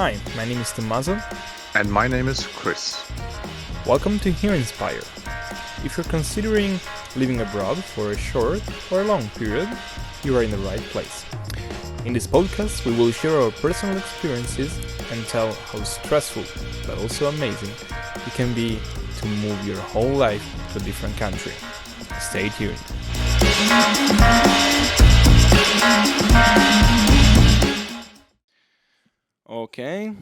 Hi, my name is Tommaso. And my name is Chris. Welcome to HEARIN'spire. If you're considering living abroad for a short or a long period, you are in the right place. In this podcast, we will share our personal experiences and tell how stressful, but also amazing, it can be to move your whole life to a different country. Stay tuned. Okay,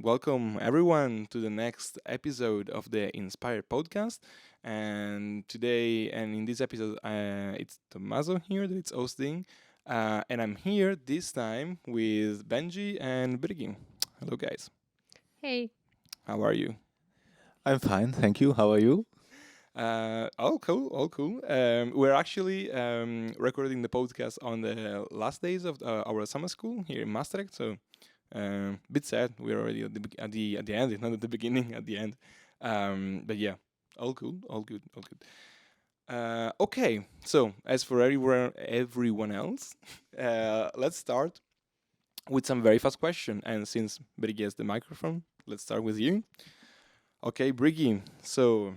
welcome everyone to the next episode of the Inspire podcast. And today, and in this episode, it's Tommaso here that it's hosting. And I'm here this time with Benji and Brigitte. Hello, guys. Hey. How are you? I'm fine, thank you. How are you? All cool. We're actually recording the podcast on the last days of our summer school here in Maastricht. So, bit sad. We're already at the end, not at the beginning, at the end. But yeah, all good. Okay, so as for everyone else, let's start with some very fast question. And since Brigitte has the microphone, let's start with you. Okay, Brigitte. So,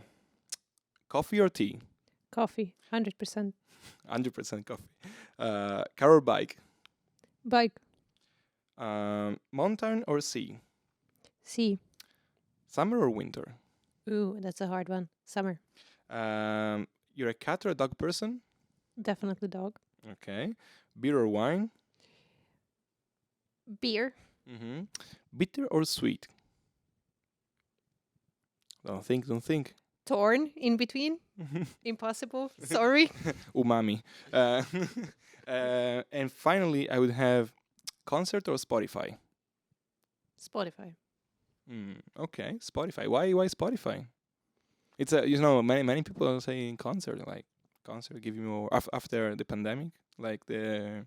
coffee or tea? Coffee, 100%. 100% coffee. Car or bike? Bike. Mountain or sea? Sea. Summer or winter? Ooh, that's a hard one. Summer. You're a cat or a dog person? Definitely dog. Okay. Beer or wine? Beer. Mm-hmm. Bitter or sweet? Don't think. Torn in between. Impossible. Sorry. Umami. And finally, I would have concert or Spotify? Spotify. Okay, Spotify. Why Spotify? It's many people are saying concert give you more after the pandemic, like the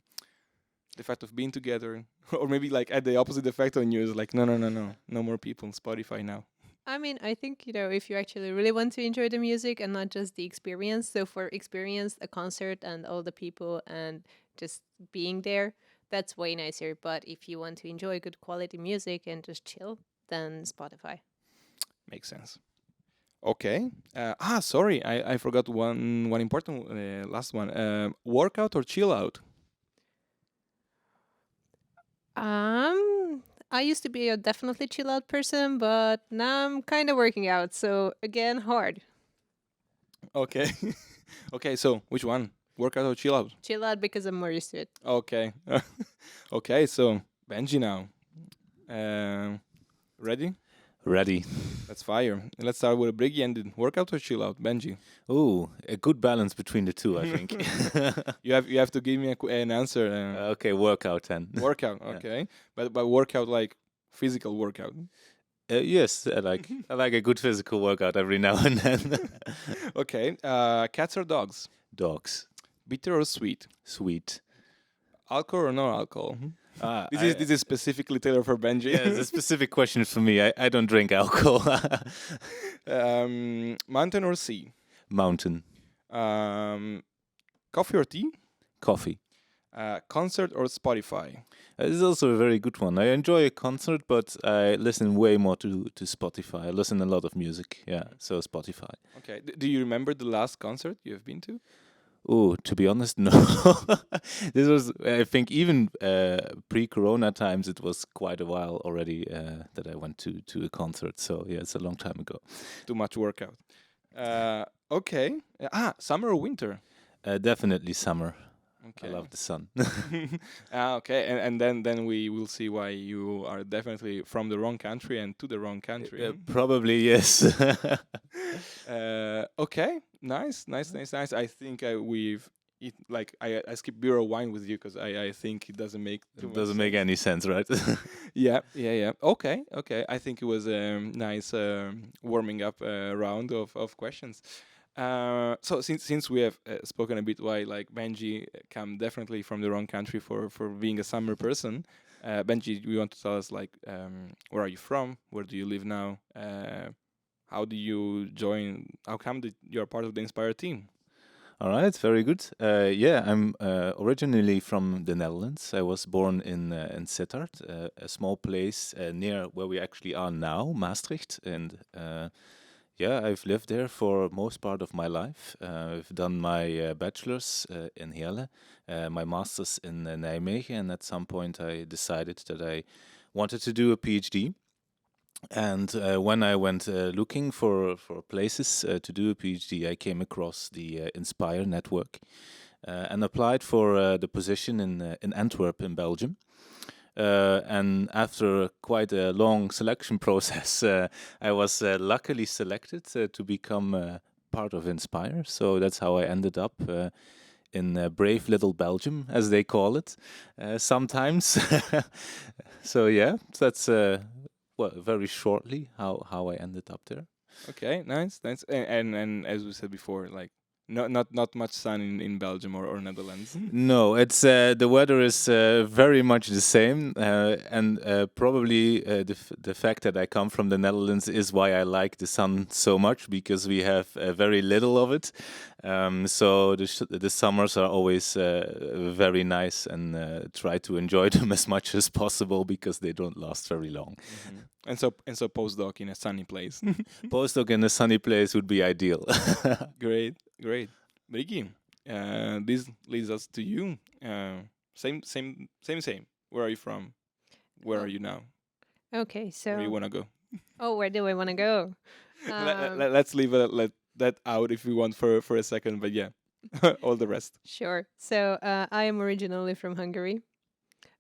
fact of being together, or maybe like at the opposite effect on you is like no more people on Spotify now. I mean, I think, if you actually really want to enjoy the music and not just the experience. So for experience, a concert and all the people and just being there, that's way nicer. But if you want to enjoy good quality music and just chill, then Spotify. Makes sense. Okay. Sorry, I forgot one important last one. Workout or chill out? I used to be a definitely chill out person, but now I'm kind of working out. So again, hard. Okay. Okay, so which one? Workout or chill out? Chill out because I'm more used to it. Okay. Okay, so Benji now. Ready? Ready. Let's fire. Let's start with a Brigitte and workout or chill out, Benji. Ooh, a good balance between the two, I think. You have to give me an answer. Okay, workout then. Workout, okay. Yeah. But workout like physical workout. Yes, I like a good physical workout every now and then. Okay. Cats or dogs? Dogs. Bitter or sweet? Sweet. Alcohol or no alcohol? This is specifically tailored for Benji. Yeah, it's a specific question for me. I don't drink alcohol. Mountain or sea? Mountain. Coffee or tea? Coffee. Concert or Spotify? This is also a very good one. I enjoy a concert, but I listen way more to Spotify. I listen a lot of music. Yeah, so Spotify. Okay. Do you remember the last concert you have been to? Oh, to be honest, no. This was, I think, even pre-Corona times, it was quite a while already that I went to a concert. So, yeah, it's a long time ago. Too much workout. Okay. Summer or winter? Definitely summer. Okay. I love the sun. Okay, and then we will see why you are definitely from the wrong country and to the wrong country. Probably, yes. Okay, nice. I think I skip beer or wine with you because I think it doesn't make make any sense, right? Yeah. Okay. I think it was a nice warming up round of questions. So since we have spoken a bit why like Benji come definitely from the wrong country for being a summer person, Benji, we want to tell us like where are you from? Where do you live now? How do you join? How come that you're part of the Inspire team? All right, very good. Yeah, I'm originally from the Netherlands. I was born in Sittard, a small place near where we actually are now, Maastricht, and yeah, I've lived there for most part of my life. I've done my bachelor's in Heerlen, my master's in Nijmegen, and at some point I decided that I wanted to do a PhD. And when I went looking for places to do a PhD, I came across the INSPIRE network and applied for the position in Antwerp in Belgium. And after quite a long selection process, I was luckily selected to become part of INSPIRE. So that's how I ended up in brave little Belgium, as they call it sometimes. So yeah, that's well, very shortly how I ended up there. Okay, nice, nice. And as we said before, like not much sun in Belgium or Netherlands. No, it's the weather is very much the same, and probably the fact that I come from the Netherlands is why I like the sun so much, because we have very little of it. So the summers are always very nice, and try to enjoy them as much as possible because they don't last very long. And so postdoc in a sunny place. Postdoc in a sunny place would be ideal. Great, great. Ricky, this leads us to you. Same. Where are you from? Where are you now? Okay, Where do you so want to go? where do I want to go? Let's leave that out if we want for a second, but yeah, all the rest. Sure. So I am originally from Hungary,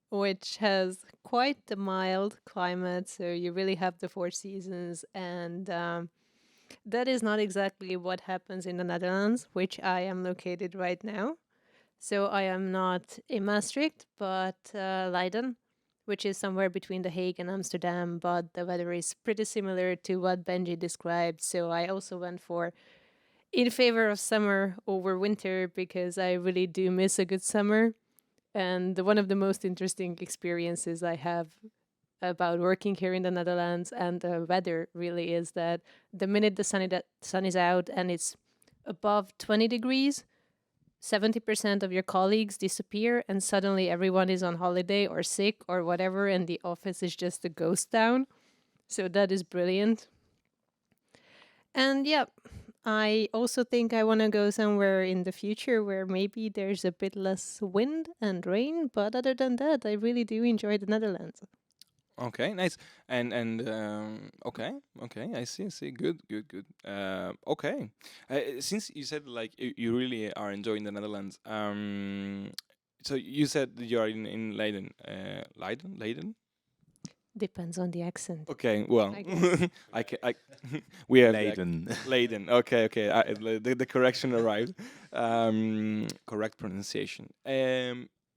which has quite a mild climate. So you really have the four seasons, and that is not exactly what happens in the Netherlands, which I am located right now. So I am not in Maastricht, but Leiden, which is somewhere between The Hague and Amsterdam. But the weather is pretty similar to what Benji described. So I also went in favor of summer over winter because I really do miss a good summer. And one of the most interesting experiences I have about working here in the Netherlands and the weather really is that the minute the sun is out and it's above 20 degrees, 70% of your colleagues disappear and suddenly everyone is on holiday or sick or whatever, and the office is just a ghost town. So that is brilliant. And yeah, I also think I want to go somewhere in the future where maybe there's a bit less wind and rain, but other than that, I really do enjoy the Netherlands. Okay, nice. And okay, I see. Good. Okay. Since you said like you really are enjoying the Netherlands, so you said that you are in Leiden. Leiden. Depends on the accent. Okay, well, I guess. we have Leiden. Leiden. Okay. The correction arrived. Correct pronunciation.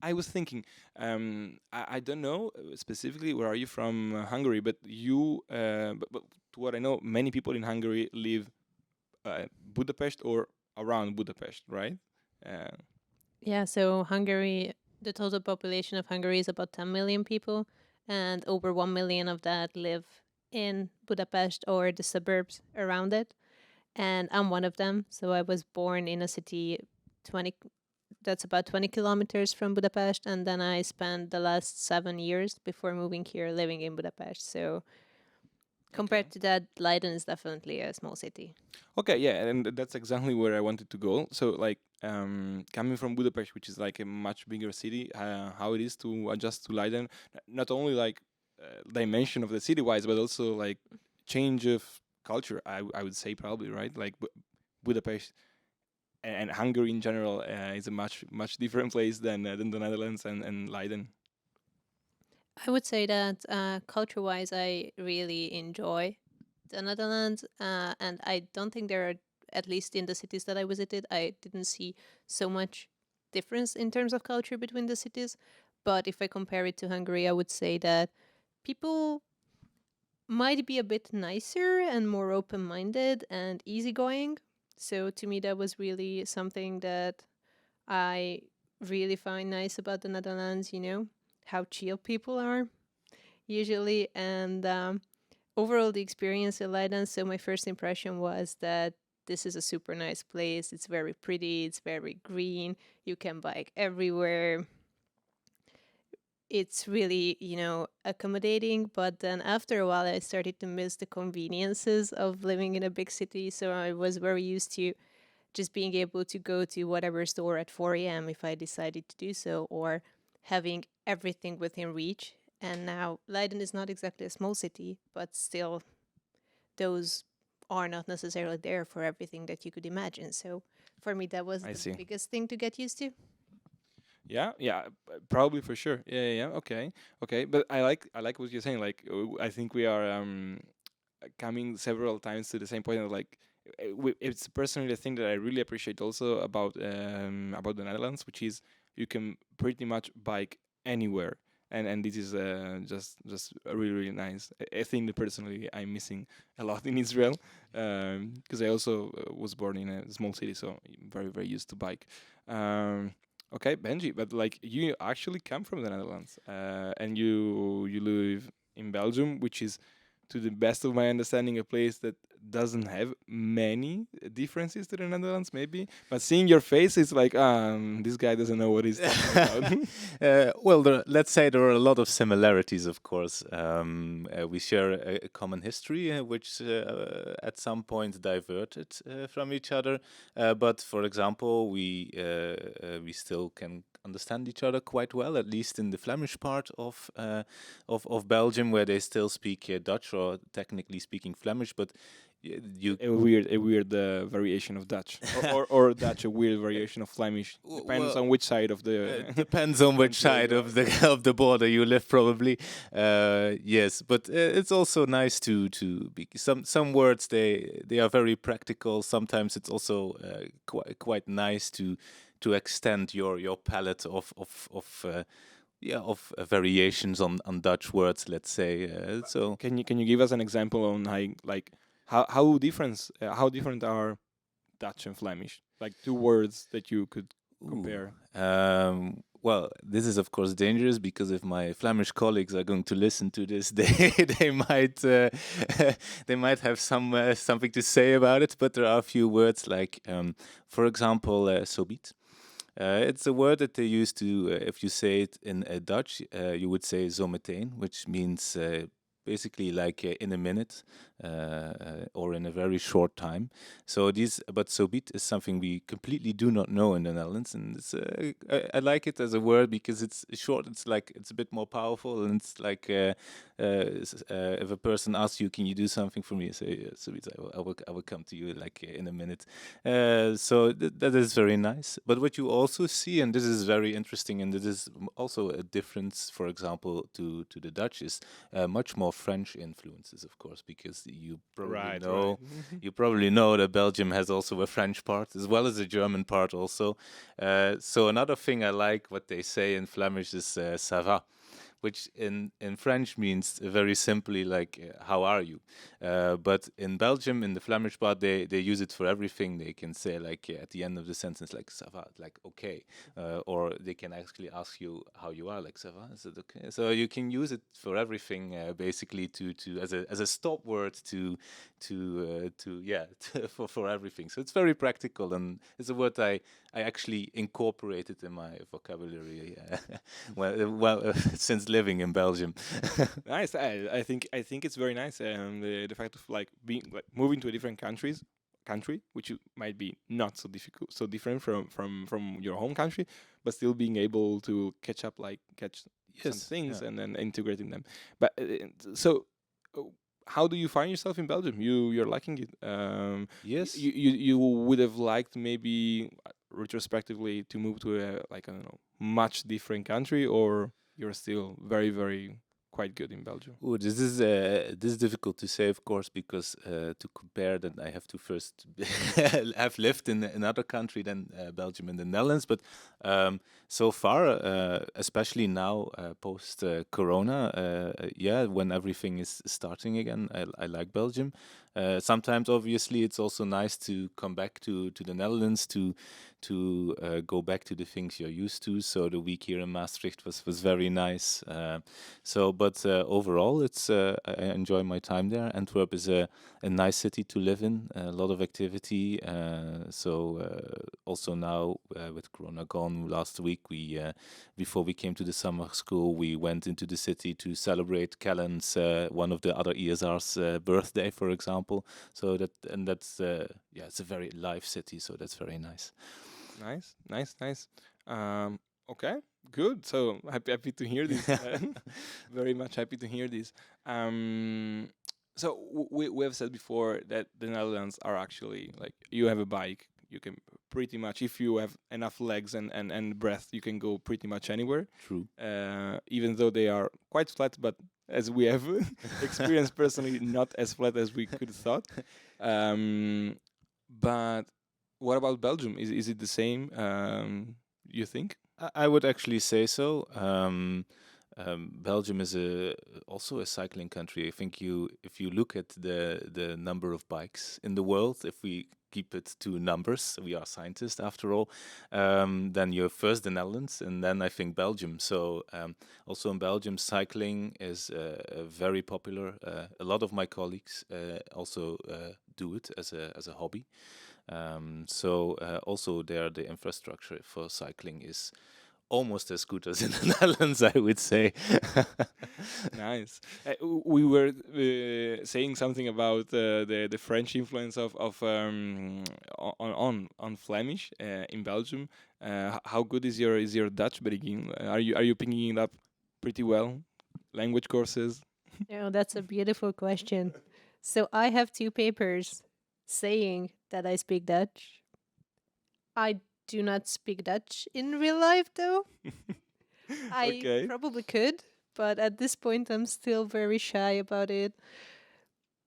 I was thinking, I don't know specifically where are you from Hungary, but but to what I know, many people in Hungary live Budapest or around Budapest, right? Uh, Yeah, so Hungary, the total population of Hungary is about 10 million people, and over 1 million of that live in Budapest or the suburbs around it. And I'm one of them. So I was born in a city 20 that's about 20 kilometers from Budapest, and then I spent the last 7 years before moving here living in Budapest. So compared to that, Leiden is definitely a small city. Okay, yeah, and that's exactly where I wanted to go. So, like, coming from Budapest, which is like a much bigger city, how it is to adjust to Leiden, not only like dimension of the city wise, but also like change of culture. I would say probably right, like Budapest and Hungary in general is a much different place than the Netherlands and Leiden. I would say that culture wise, I really enjoy the Netherlands, and I don't think there are, at least in the cities that I visited, I didn't see so much difference in terms of culture between the cities. But if I compare it to Hungary, I would say that people might be a bit nicer and more open minded and easygoing. So to me, that was really something that I really find nice about the Netherlands, how chill people are usually. And overall, the experience in Leiden, so my first impression was that this is a super nice place. It's very pretty. It's very green. You can bike everywhere. It's really, accommodating. But then after a while, I started to miss the conveniences of living in a big city. So I was very used to just being able to go to whatever store at 4 a.m. if I decided to do so, or having everything within reach. And now Leiden is not exactly a small city, but still, those are not necessarily there for everything that you could imagine. So for me, that was I the see. biggest thing to get used to. Yeah, probably for sure. Yeah. Okay. But I like what you're saying. Like, I think we are coming several times to the same point. Of like, it's personally the thing that I really appreciate also about the Netherlands, which is you can pretty much bike anywhere, and this is just really nice. I think that personally I'm missing a lot in Israel, because I also was born in a small city, so I'm very used to bike. Um, Okay, Benji, but like you actually come from the Netherlands, and you live in Belgium, which is, to the best of my understanding, a place that doesn't have many differences to the Netherlands, maybe. But seeing your face, it's like, this guy doesn't know what he's talking about. Well, let's say there are a lot of similarities, of course. We share a common history, which at some point diverted from each other. But for example, we still can understand each other quite well, at least in the Flemish part of Belgium, where they still speak Dutch, or technically speaking Flemish. But you A weird variation of Dutch, or Dutch, a weird variation of Flemish. Depends well, on which side of the. depends on which country side you of the of the border you live, probably. Yes, but it's also nice to be some words they are very practical. Sometimes it's also quite nice to extend your palette of variations on Dutch words, let's say. So Can you give us an example on how different are Dutch and Flemish? Like two words that you could compare. Well, this is of course dangerous, because if my Flemish colleagues are going to listen to this, they might they might have something to say about it. But there are a few words like, for example, sobiet. It's a word that they use to, if you say it in Dutch, you would say zometeen, which means basically like in a minute, or in a very short time. But sobiet is something we completely do not know in the Netherlands, and I like it as a word because it's short. It's a bit more powerful, and it's like if a person asks you, "Can you do something for me?" Say, "Sobiet, I will come to you like in a minute." So that is very nice. But what you also see, and this is very interesting, and this is also a difference, for example, to the Dutch, is much more French influences, of course, because you probably know you probably know that Belgium has also a French part as well as a German part also. So another thing I like what they say in Flemish is "ça va," which in French means very simply like "how are you?" But in Belgium, in the Flemish part, they use it for everything. They can say like at the end of the sentence like "ça va," like "okay," or they can actually ask you how you are, like "ça va," is it okay? So you can use it for everything, basically to as a stop word to for everything. So it's very practical, and it's a word I actually incorporated in my vocabulary since living in Belgium. Nice. I think it's very nice. The fact of like being like moving to a different country, which might be not so difficult, so different from your home country, but still being able to catch some Yes, things yeah. and then integrating them. But uh, how do you find yourself in Belgium? You're liking it. Yes. You would have liked maybe retrospectively to move to a, like, I don't know, much different country, or you're still very quite good in Belgium. Oh, this is difficult to say, of course, because to compare, then I have to first have lived in another country than Belgium and the Netherlands. But so far, especially now post Corona, yeah, when everything is starting again, I like Belgium. Sometimes, obviously, it's also nice to come back to the Netherlands to go back to the things you're used to. So the week here in Maastricht was very nice. But overall, it's I enjoy my time there. Antwerp is a nice city to live in, a lot of activity. Also now with Corona gone last week, we before we came to the summer school, we went into the city to celebrate Callan's one of the other ESR's birthday, for example. That's it's a very live city, so that's very nice. Nice. Okay, good. So happy to hear this. Very much happy to hear this. So we have said before that the Netherlands are actually like you have a bike, you can pretty much, if you have enough legs and breath, you can go pretty much anywhere. True. Even though they are quite flat, but as we have experienced personally, not as flat as we could have thought. But what about Belgium? Is it the same? You think? I would actually say so. Belgium is also a cycling country. I think if you look at the number of bikes in the world, if we keep it to numbers, we are scientists after all, then you're first the Netherlands and then I think Belgium. So also in Belgium, cycling is very popular. A lot of my colleagues also do it as a hobby. Also there the infrastructure for cycling is almost as good as in the Netherlands, I would say. Nice. We were saying something about the French influence of on Flemish in Belgium. How good is your Dutch speaking? Are you picking it up pretty well? Language courses. That's a beautiful question. So I have 2 papers saying that I speak Dutch. I do not speak Dutch in real life, though. I Okay. probably could, but at this point, I'm still very shy about it.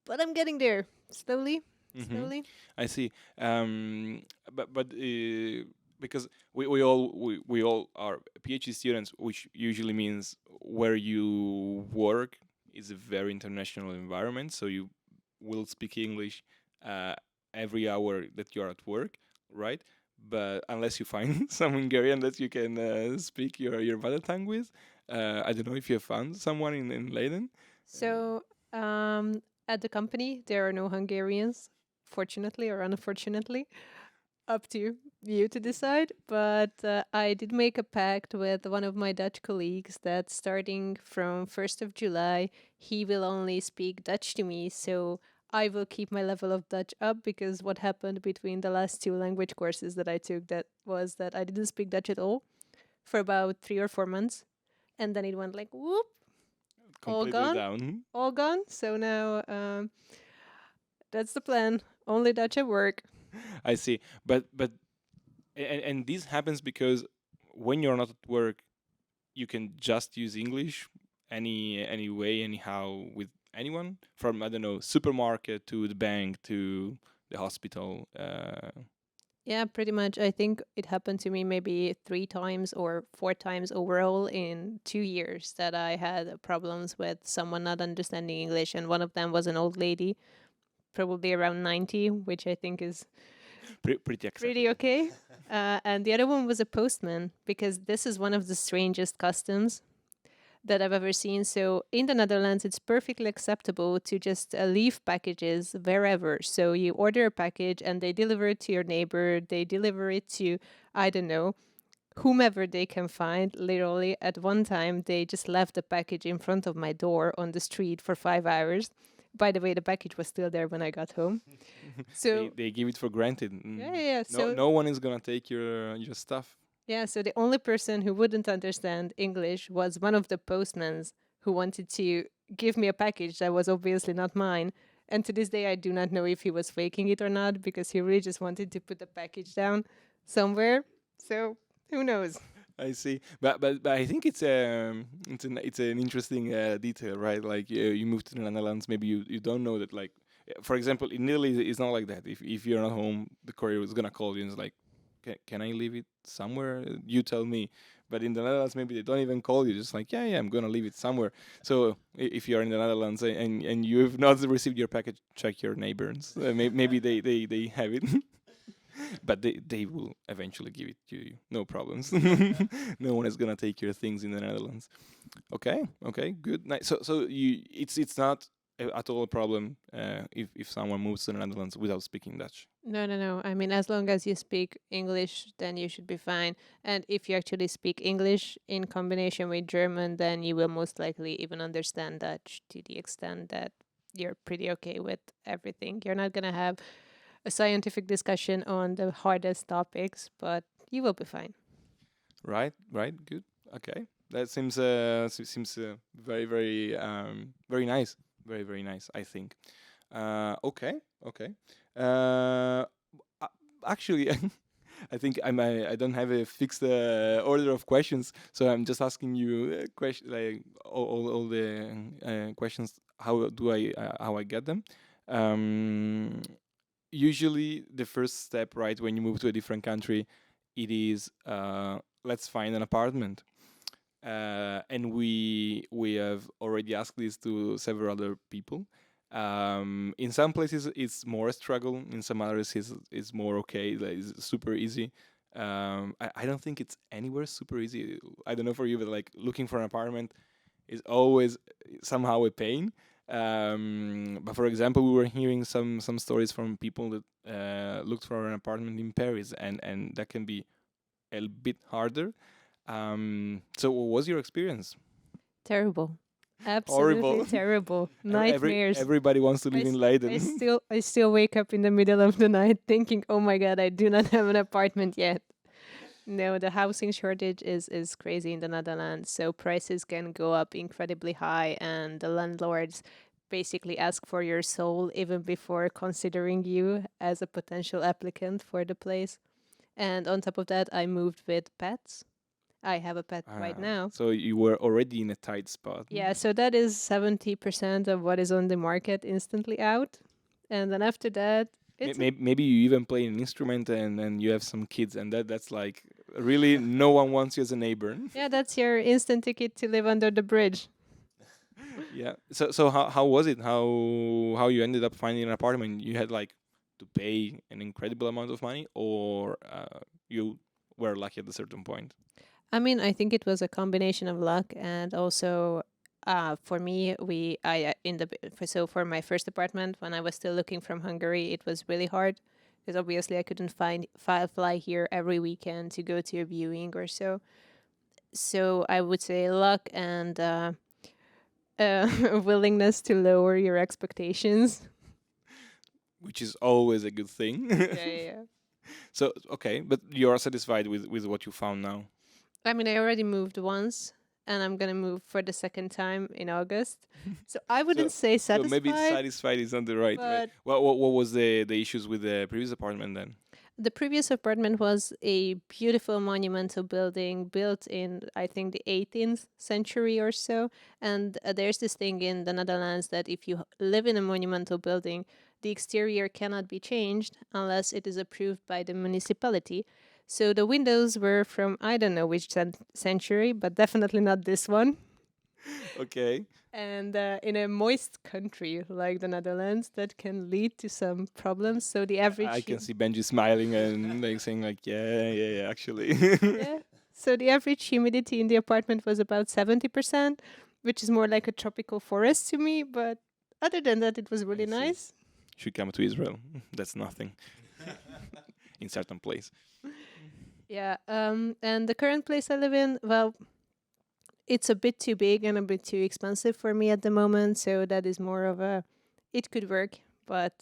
But I'm getting there slowly, slowly. I see. But because we all are PhD students, which usually means where you work is a very international environment. So you will speak English every hour that you're at work, right? But unless you find some Hungarian that you can speak your mother tongue with, I don't know if you have found someone in Leiden. So, at the company, there are no Hungarians, fortunately or unfortunately. Up to you to decide. But I did make a pact with one of my Dutch colleagues that starting from 1st of July, he will only speak Dutch to me. So I will keep my level of Dutch up because what happened between the last 2 language courses that I took that was that I didn't speak Dutch at all for about 3 or 4 months. And then it went like, whoop, all Completely gone, down. all gone. So now that's the plan. Only Dutch at work. I see. But and this happens because when you're not at work, you can just use English any way, anyhow, with anyone from I don't know supermarket to the bank to the hospital. Yeah, pretty much. I think it happened to me maybe 3 times or 4 times overall in 2 years that I had problems with someone not understanding English. And one of them was an old lady, probably around 90, which I think is Pretty acceptable. pretty okay. And the other one was a postman, because this is one of the strangest customs that I've ever seen. So in the Netherlands, it's perfectly acceptable to just leave packages wherever. So you order a package and they deliver it to your neighbor. They deliver it to, I don't know, whomever they can find. Literally, at one time, they just left the package in front of my door on the street for 5 hours. By the way, the package was still there when I got home. So They give it for granted. yeah. So No one is gonna take your stuff. yeah, so the only person who wouldn't understand English was one of the postmans who wanted to give me a package that was obviously not mine. And to this day, I do not know if he was faking it or not, because he really just wanted to put the package down somewhere. So who knows? I see, but I think it's an interesting detail, right? Like you move to the Netherlands, maybe you don't know that. Like, for example, in Italy, it's not like that. If you're not home, the courier is gonna call you and it's like, can I leave it somewhere? You tell me. But in the Netherlands, maybe they don't even call you. Just like, yeah, I'm gonna leave it somewhere. So if you're in the Netherlands and you've not received your package, check your neighbors. Maybe they have it. But they will eventually give it to you. No problems. No one is gonna take your things in the Netherlands. Okay, good. Nice. So it's not at all a problem if someone moves to the Netherlands without speaking Dutch. No. I mean, as long as you speak English, then you should be fine. And if you actually speak English in combination with German, then you will most likely even understand Dutch to the extent that you're pretty okay with everything. You're not going to have a scientific discussion on the hardest topics, but you will be fine. Right. Good. Okay. That seems very very nice. Very nice, I think. Okay. Actually, I think I don't have a fixed order of questions, so I'm just asking you question like all the questions. How I get them? Usually, the first step, right, when you move to a different country, it is let's find an apartment. And we have already asked this to several other people. In some places it's more a struggle. In some others it's more okay. Like, it's super easy. I don't think it's anywhere super easy. I don't know for you, but like looking for an apartment is always somehow a pain. But for example, we were hearing some stories from people that looked for an apartment in Paris, and that can be a bit harder. So what was your experience? Terrible. Absolutely Horrible. terrible. Nightmares. Everybody wants to live in Leiden. I still wake up in the middle of the night thinking, oh my God, I do not have an apartment yet. No, the housing shortage is crazy in the Netherlands. So prices can go up incredibly high, and the landlords basically ask for your soul even before considering you as a potential applicant for the place. And on top of that, I moved with pets. I have a pet right now. So you were already in a tight spot. Yeah, so that is 70% of what is on the market instantly out. And then after that, it's Maybe you even play an instrument and you have some kids, and that's like really no one wants you as a neighbor. yeah, that's your instant ticket to live under the bridge. Yeah. So how was it? How you ended up finding an apartment? You had like to pay an incredible amount of money, or you were lucky at a certain point? I mean, I think it was a combination of luck and also for me, for my first apartment when I was still looking from Hungary, it was really hard because obviously I couldn't fly here every weekend to go to a viewing or so. So I would say luck and willingness to lower your expectations. Which is always a good thing. Yeah. So okay, but you are satisfied with what you found now? I mean, I already moved once, and I'm gonna move for the second time in August. So I wouldn't say satisfied. So maybe satisfied is not the right way. What was the issues with the previous apartment then? The previous apartment was a beautiful monumental building built in, I think, the 18th century or so. And there's this thing in the Netherlands that if you live in a monumental building, the exterior cannot be changed unless it is approved by the municipality. So the windows were from, I don't know which century, but definitely not this one. Okay. And in a moist country like the Netherlands, that can lead to some problems. So the average... I can see Benji smiling and like saying like, yeah, actually. yeah. So the average humidity in the apartment was about 70%, which is more like a tropical forest to me. But other than that, it was really nice. Should come to Israel. That's nothing. In certain place. Yeah. And the current place I live in, well, it's a bit too big and a bit too expensive for me at the moment. So that is more of a, it could work, but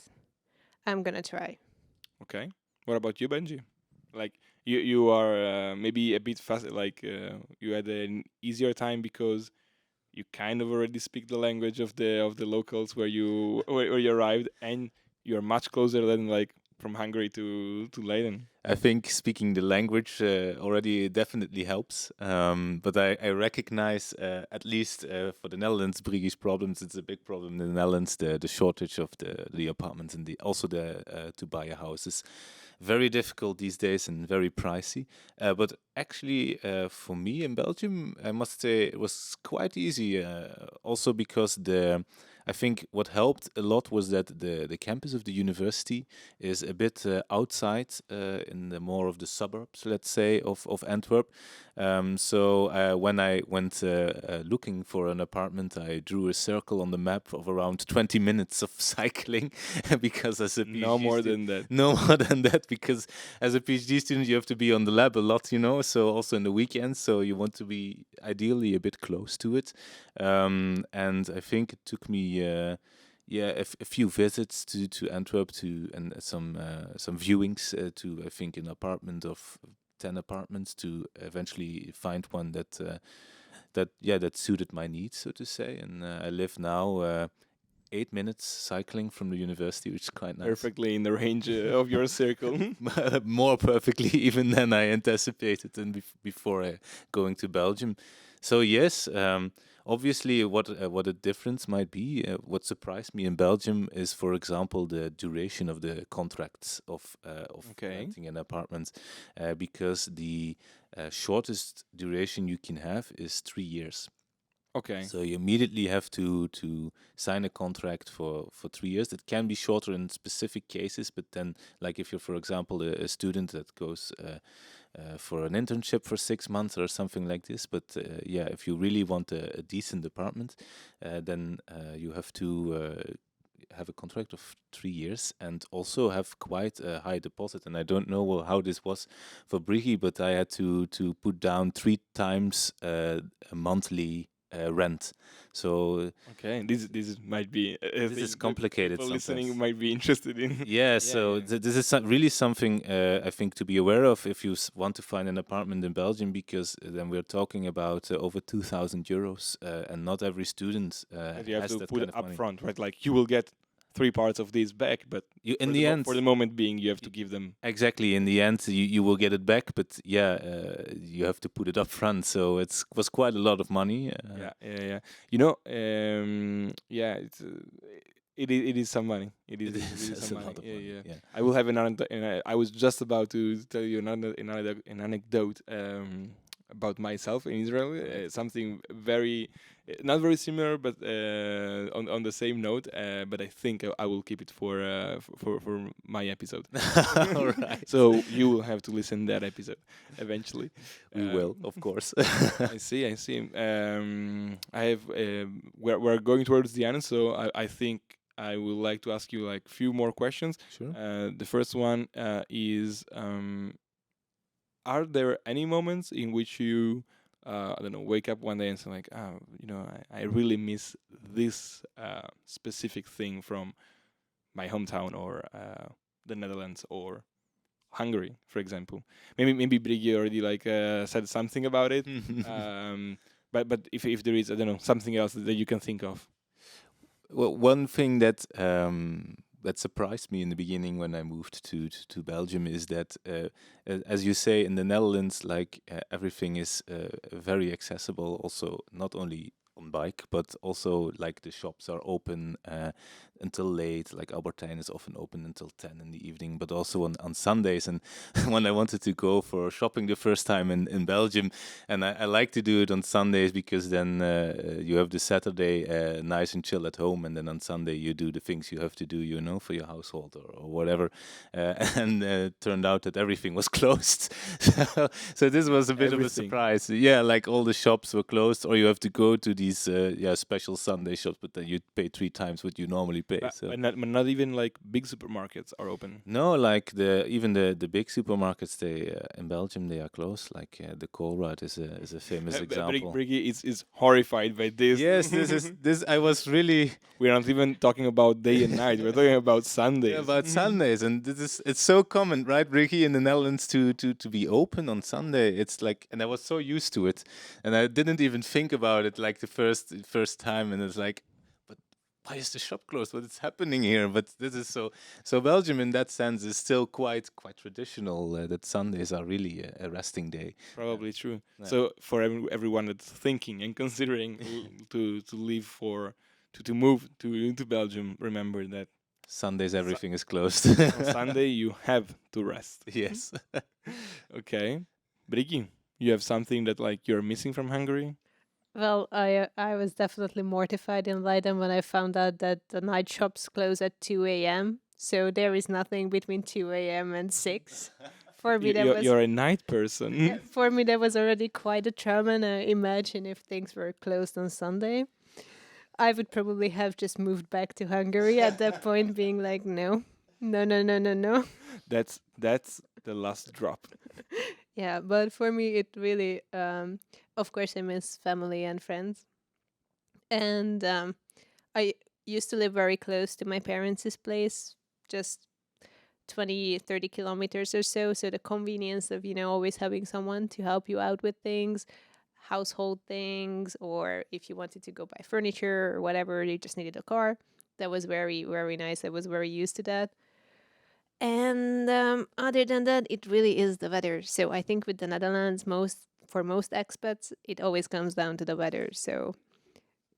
I'm going to try. Okay. What about you, Benji? Like you are maybe a bit fast, like you had an easier time because you kind of already speak the language of the locals where you arrived, and you're much closer than like from Hungary to Leiden. I think speaking the language already definitely helps, but I recognize, at least for the Netherlands, British problems, it's a big problem in the Netherlands, the shortage of the apartments and also the to buy houses. very difficult these days and very pricey. But actually, for me in Belgium, I must say it was quite easy. Also because I think what helped a lot was that the campus of the university is a bit outside in the more of the suburbs, let's say, of Antwerp. So when I went looking for an apartment, I drew a circle on the map of around 20 minutes of cycling because as a PhD No more student, than that. no more than that, because as a PhD student, you have to be on the lab a lot, so also in the weekends. So you want to be ideally a bit close to it. And I think it took me, a few visits to Antwerp and some viewings to, I think, an apartment of 10 apartments to eventually find one that suited my needs, so to say. And I live now 8 minutes cycling from the university, which is quite nice. Perfectly in the range of your circle. More perfectly even than I anticipated and before going to Belgium. So yes, obviously what a difference might be. What surprised me in Belgium is, for example, the duration of the contracts of Okay. renting an apartment, because the shortest duration you can have is 3 years. Okay. So you immediately have to sign a contract for 3 years. It can be shorter in specific cases, but then, like if you're, for example, a student that goes for an internship for 6 months or something like this. But if you really want a decent apartment, then you have to have a contract of 3 years and also have quite a high deposit. And I don't know how this was for Brigitte, but I had to put down 3 times a monthly rent. So Okay, this might be a this thing is that complicated people listening sometimes. might be interested in. Yeah, so this is really something I think to be aware of if you want to find an apartment in Belgium, because then we're talking about over 2,000 euros, and not every student That you have has to that put kind it of up money. front, right? Like you will get 3 parts of this back, but In the end, for the moment being, you have to give them. exactly, in the end, you will get it back, but you have to put it up front. So was quite a lot of money. Yeah. You know, it's it is some money. It is It's some a money. lot of money. Yeah. Yeah. I will have I was just about to tell you an anecdote about myself in Israel. Something very not very similar, but on the same note. But I think I will keep it for my episode. All right. So you will have to listen that episode eventually. We will, of course. I see. I have. We're going towards the end, so I think I would like to ask you like a few more questions. Sure. The first one is: are there any moments in which you, I don't know, wake up one day and say like, I really miss this specific thing from my hometown or the Netherlands or Hungary, for example. Maybe Brigitte already like said something about it. But if there is, I don't know, something else that you can think of. Well, one thing that that surprised me in the beginning when I moved to Belgium is that, as you say, in the Netherlands, like everything is very accessible. Also, not only on bike, but also like the shops are open until late. Like Albertijn is often open until 10 in the evening, but also on Sundays. And when I wanted to go for shopping the first time in Belgium, and I like to do it on Sundays because then you have the Saturday nice and chill at home, and then on Sunday you do the things you have to do, for your household or whatever. And it turned out that everything was closed. So this was a bit of a surprise. Yeah, like all the shops were closed, or you have to go to these special Sunday shops, but then you pay 3 times what you normally pay. But not even like big supermarkets are open. No, like even the big supermarkets, they in Belgium they are closed. Like the Colruyt is a famous example. Brigitte is horrified by this. Yes, this. I was really. We're not even talking about day and night. We're talking about Sundays. Yeah, about Sundays, and it's so common, right, Ricky, in the Netherlands to be open on Sunday. It's like, and I was so used to it, and I didn't even think about it like the first time, and it's like, but why is the shop closed? What is happening here? But this is so Belgium in that sense is still quite traditional. That Sundays are really a resting day. Probably true. Yeah. So for everyone that's thinking and considering to leave to move to Belgium, remember that Sundays everything is closed. On Sunday you have to rest. Yes. Okay. Brigi, you have something that like you're missing from Hungary? Well, I was definitely mortified in Leiden when I found out that the night shops close at 2 a.m. So there is nothing between 2 a.m. and 6. For me, that was You're a night person. for me that was already quite a trauma. Now imagine if things were closed on Sunday. I would probably have just moved back to Hungary at that point, being like, no, no, no, no, no, no. That's the last drop. Yeah, but for me, it really, of course, I miss family and friends. And I used to live very close to my parents' place, just 20, 30 kilometers or so. So the convenience of, always having someone to help you out with things, household things, or if you wanted to go buy furniture or whatever, you just needed a car. That was very, very nice. I was very used to that. And other than that, it really is the weather. So I think with the Netherlands, for most expats, it always comes down to the weather. So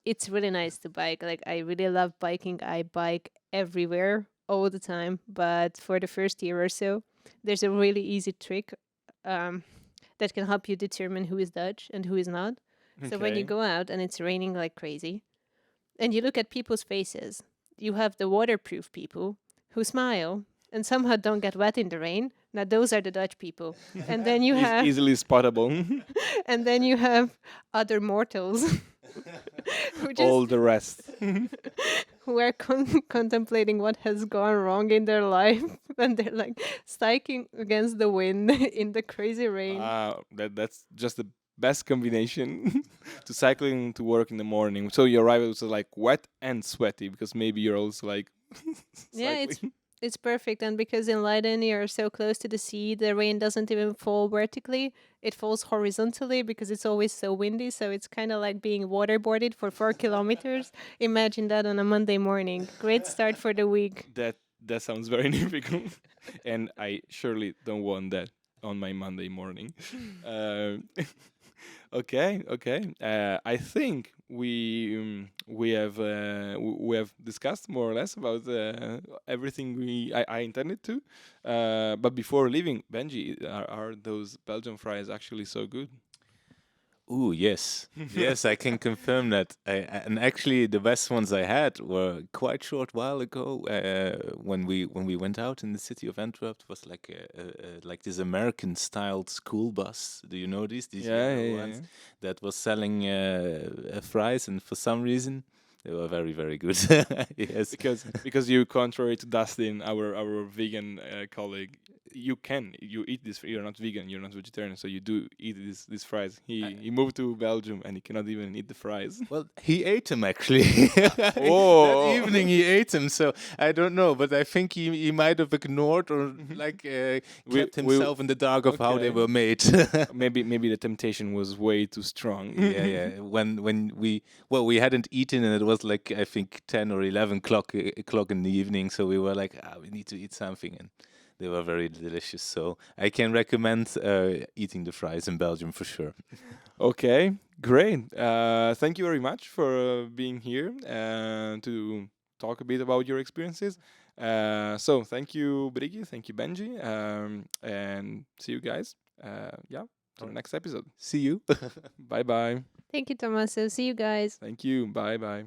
it's really nice to bike. Like I really love biking. I bike everywhere all the time. But for the first year or so, there's a really easy trick that can help you determine who is Dutch and who is not. So when you Okay. go out and it's raining like crazy, and you look at people's faces, you have the waterproof people who smile and somehow don't get wet in the rain. Now those are the Dutch people. And then you have Easily spottable. and then you have other mortals who just All the rest. who are contemplating what has gone wrong in their life and they're like striking against the wind in the crazy rain. That's just the best combination to cycling to work in the morning. So you arrive also like wet and sweaty because maybe you're also like Yeah, cycling. it's perfect. And because in Leiden you're so close to the sea, the rain doesn't even fall vertically. It falls horizontally because it's always so windy. So it's kind of like being waterboarded for 4 kilometers. Imagine that on a Monday morning. Great start for the week. That sounds very difficult, and I surely don't want that on my Monday morning. Um, okay. I think we have discussed more or less about everything I intended to. But before leaving, Benji, are those Belgian fries actually so good? Ooh, yes. Yes, I can confirm that. And actually, the best ones I had were quite short while ago. When we went out in the city of Antwerp, it was like like this American-styled school bus. Do you know these Yeah, yellow yeah, yeah. ones that was selling fries? And for some reason, they were very, very good. Yes. Because you, contrary to Dustin, our vegan colleague, you eat this. You're not vegan, you're not vegetarian, so you do eat these fries. He moved to Belgium and he cannot even eat the fries. Well, he ate them actually. That Oh. evening he ate them, so I don't know, but I think he might have ignored or like We- kept we- himself in the dark of how they Okay. were made. Maybe the temptation was way too strong. Yeah. When we hadn't eaten and it was like I think 10 or 11 o'clock in the evening, so we were like, we need to eat something, and they were very delicious. So I can recommend eating the fries in Belgium for sure. Okay, great. Thank you very much for being here to talk a bit about your experiences. So thank you, Brigi. Thank you, Benji. And see you guys. Yeah, to the next episode. See you. Bye bye. Thank you, Tommaso. See you guys. Thank you. Bye bye.